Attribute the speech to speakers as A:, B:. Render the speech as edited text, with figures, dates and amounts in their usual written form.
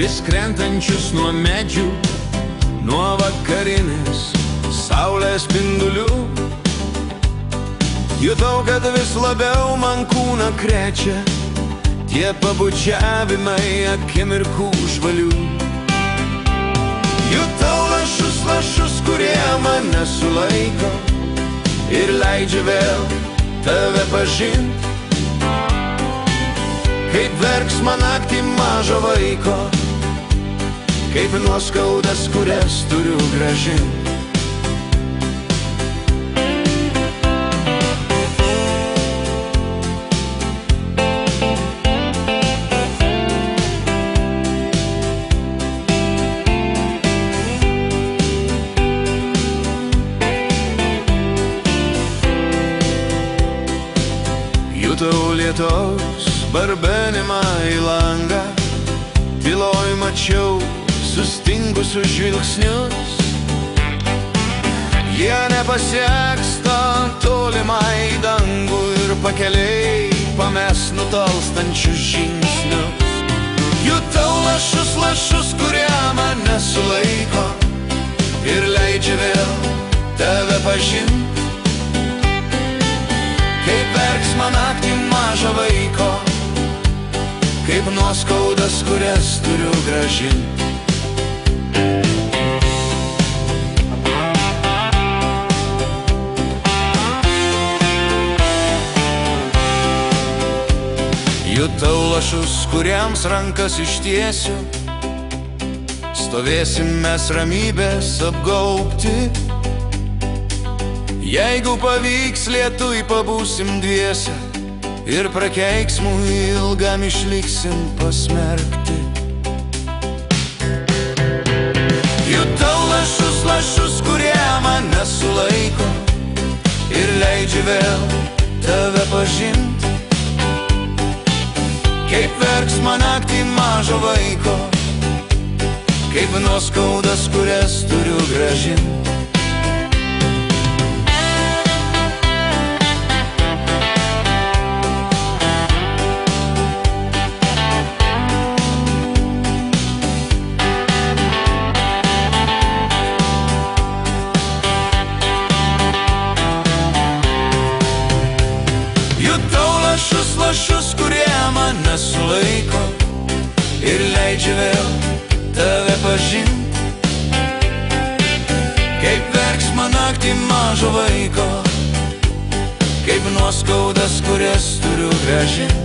A: vis krentančius nuo medžių, nuo vakarinės saulės spindulių. Jutau, kad vis labiau man kūną krečia tie pabučiavimai akimirkų žvalių. Jutau lašus, kurie mane sulaiko ir leidžia vėl tave pažint. Kaip verksmą naktį mažo vaiko, kaip nuoskaudas, kurias turiu grąžint. Jutau lietaus barbenimą į langą, tyloj mačiau sustingusius žvilgsnius. Jie nepasieks tą tolimai dangų ir pakeliai pames nutolstančius žingsnius. Jutau lašus, kurie mane sulaiko ir leidžia vėl tave pažint. Kaip verksmą naktį mažo vaiko, kaip nuoskaudas, kurias turiu grąžint. Jutau lašus, kuriems rankas ištiesiu, stovėsim mes ramybės apgaubti. Jeigu pavyks, lietui pabūsim dviese ir prakeiksmui ilgam išliksim pasmerkti. Jutau lašus, kurie mane sulaiko ir leidžia vėl tave pažint. Kaip verksmą naktį mažo vaiko, kaip nuoskaudas, kurias turiu grąžint. Jutau lašus, kurie mane sulaiko ir leidžia vėl tave pažint. Kaip verksmą naktį mažo vaiko, kaip nuoskaudas, kurias turiu grąžint.